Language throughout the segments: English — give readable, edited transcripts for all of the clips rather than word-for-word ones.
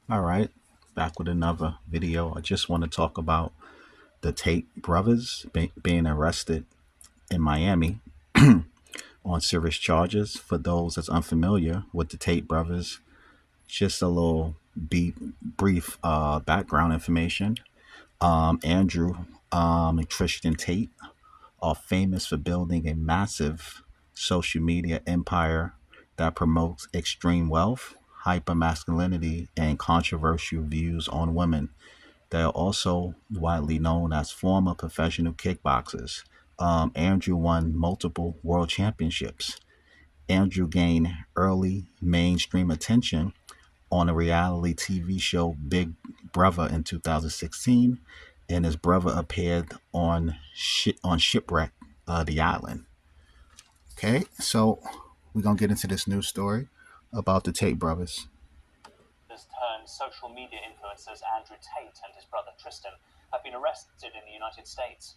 All right, back with another video. I just want to talk about the Tate brothers being arrested in Miami on serious charges. For those that's unfamiliar with the Tate brothers, just a little brief background information. Andrew and Tristan Tate are famous for building a massive social media empire that promotes extreme wealth, hypermasculinity, and controversial views on women. They are also widely known as former professional kickboxers. Andrew won multiple world championships. Andrew gained early mainstream attention on a reality TV show Big Brother in 2016, and his brother appeared on Shipwreck, the island. Okay, so we're gonna get into this news story about the Tate brothers. Has turned social media influencers Andrew Tate and his brother Tristan have been arrested in the United States.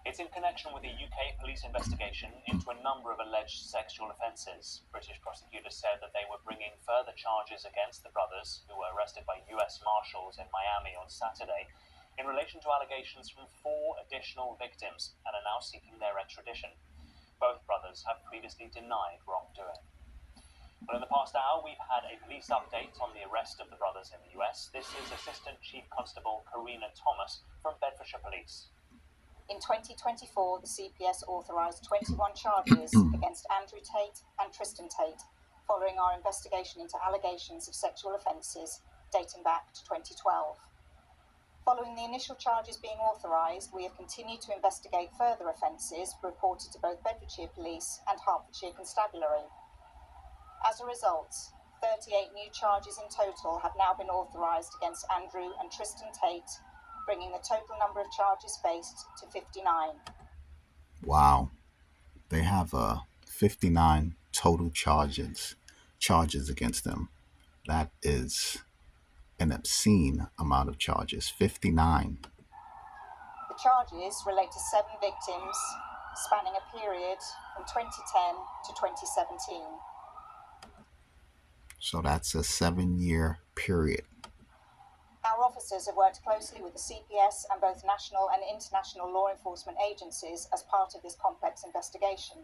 It's in connection with a UK police investigation into a number of alleged sexual offences. British prosecutors said that they were bringing further charges against the brothers, who were arrested by US Marshals in Miami on Saturday, in relation to allegations from four additional victims and are now seeking their extradition. Both brothers have previously denied wrongdoing. Well, in the past hour, we've had a police update on the arrest of the brothers in the US. This is Assistant Chief Constable Karina Thomas from Bedfordshire Police. In 2024, the CPS authorised 21 charges against Andrew Tate and Tristan Tate following our investigation into allegations of sexual offences dating back to 2012. Following the initial charges being authorised, we have continued to investigate further offences reported to both Bedfordshire Police and Hertfordshire Constabulary. As a result, 38 new charges in total have now been authorised against Andrew and Tristan Tate, bringing the total number of charges faced to 59. Wow, they have 59 total charges against them. That is an obscene amount of charges. 59. The charges relate to 7 victims spanning a period from 2010 to 2017. So that's a 7-year period. Our officers have worked closely with the CPS and both national and international law enforcement agencies as part of this complex investigation.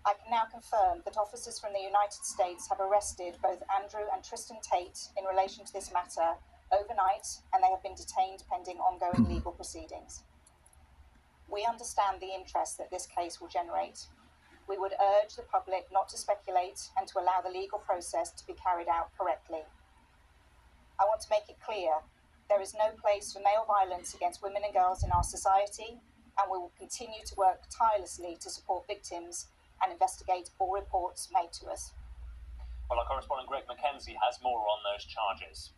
I can now confirm that officers from the United States have arrested both Andrew and Tristan Tate in relation to this matter overnight, and they have been detained pending ongoing legal proceedings. We understand the interest that this case will generate. We would urge the public not to speculate and to allow the legal process to be carried out correctly. I want to make it clear, there is no place for male violence against women and girls in our society, and we will continue to work tirelessly to support victims and investigate all reports made to us. Well, our correspondent Greg Mackenzie has more on those charges.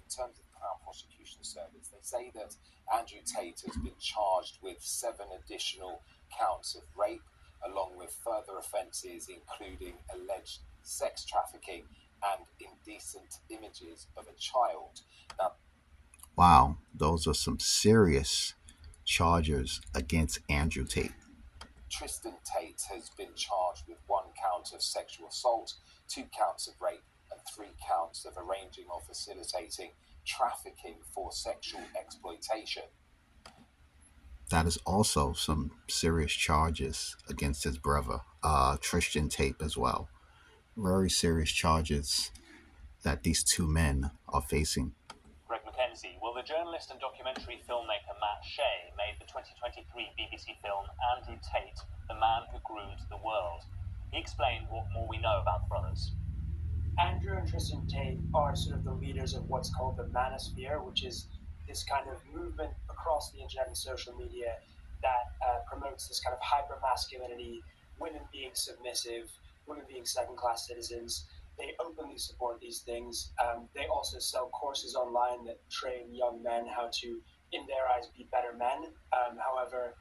In terms of the Crown Prosecution Service, they say that Andrew Tate has been charged with 7 additional counts of rape, along with further offences including alleged sex trafficking and indecent images of a child. Now, wow, those are some serious charges against Andrew Tate. Tristan Tate has been charged with 1 count of sexual assault, 2 counts of rape, and 3 counts of arranging or facilitating trafficking for sexual exploitation. That is also some serious charges against his brother, Tristan Tate, as well. Very serious charges that these two men are facing. Greg Mackenzie. Well, the journalist and documentary filmmaker Matt Shea made the 2023 BBC film Andrew Tate, The Man Who Groomed the World. He explained what more we know about the brothers. Andrew and Tristan Tate are sort of the leaders of what's called the manosphere, which is this kind of movement across the internet and social media that promotes this kind of hyper-masculinity, women being submissive, women being second-class citizens. They openly support these things. They also sell courses online that train young men how to, in their eyes, be better men. However,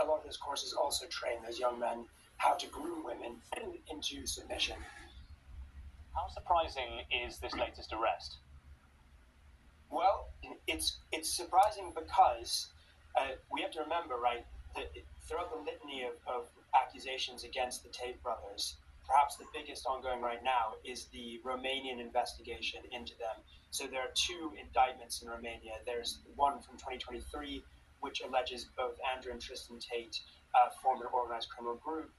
a lot of those courses also train those young men how to groom women into submission. How surprising is this latest arrest? Well, it's surprising because we have to remember, right, that throughout the litany of accusations against the Tate brothers, perhaps the biggest ongoing right now is the Romanian investigation into them. So there are two indictments in Romania. There's one from 2023, which alleges both Andrew and Tristan Tate formed an organized criminal group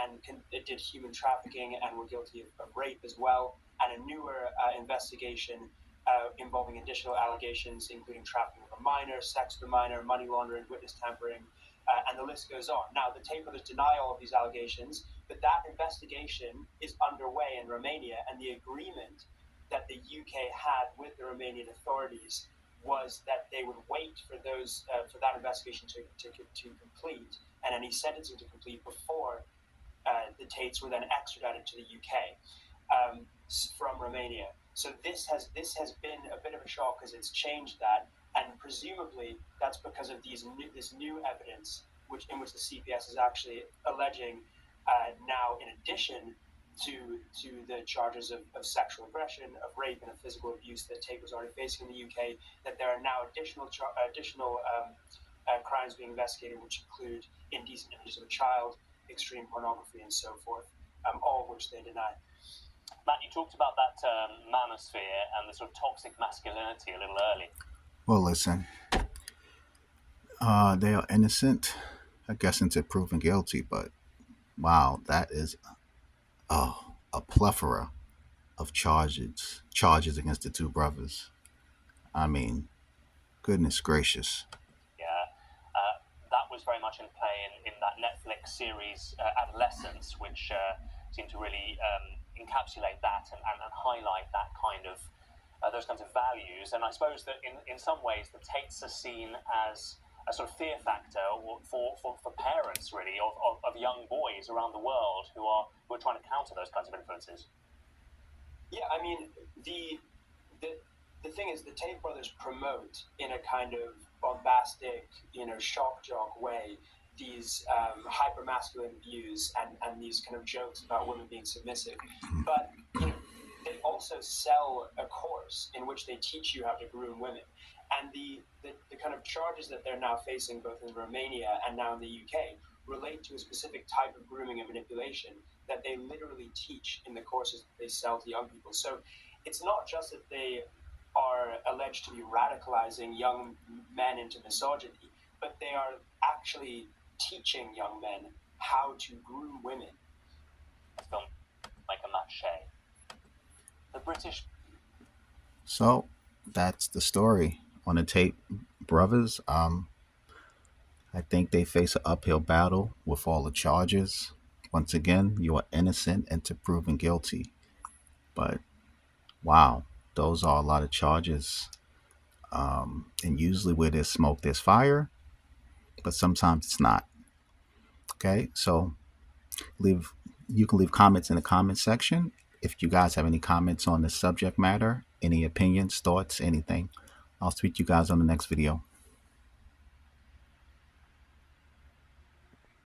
and did human trafficking and were guilty of rape as well, and a newer investigation involving additional allegations, including trafficking of a minor, sex with a minor, money laundering, witness tampering, and the list goes on. Now, the Tate brothers deny all of these allegations, but that investigation is underway in Romania, and the agreement that the UK had with the Romanian authorities was that they would wait for those for that investigation to complete and any sentencing to complete before the Tates were then extradited to the UK from Romania. So this has been a bit of a shock because it's changed that, and presumably that's because of this new evidence, in which the CPS is actually alleging now, in addition to the charges of sexual aggression, of rape, and of physical abuse that Tate was already facing in the UK, that there are now additional crimes being investigated, which include indecent images of a child, extreme pornography, and so forth, all of which they deny. Matt, you talked about that manosphere and the sort of toxic masculinity a little early. Well, listen, they are innocent, I guess, until proven guilty, but wow, that is a plethora of charges against the two brothers. I mean, goodness gracious. Yeah, that was very much in play in that Netflix series Adolescence, which seemed to really encapsulate that and highlight that kind of those kinds of values. And I suppose that in some ways the Tates are seen as a sort of fear factor for parents, really, of young boys around the world who are trying to counter those kinds of influences. Yeah, I mean, the thing is, the Tate brothers promote in a kind of bombastic, shock jock way these hyper masculine views and these kind of jokes about women being submissive. But they also sell a course in which they teach you how to groom women. And the kind of charges that they're now facing, both in Romania and now in the UK, relate to a specific type of grooming and manipulation that they literally teach in the courses that they sell to young people. So it's not just that they are alleged to be radicalizing young men into misogyny, but they are actually teaching young men how to groom women. It's film like a mache. The British. So that's the story on the Tate brothers. I think they face an uphill battle with all the charges. Once again, you are innocent until proven guilty. But wow, those are a lot of charges. And usually where there's smoke, there's fire. But sometimes it's not. Okay, so you can leave comments in the comment section. If you guys have any comments on the subject matter, any opinions, thoughts, anything, I'll speak to you guys on the next video.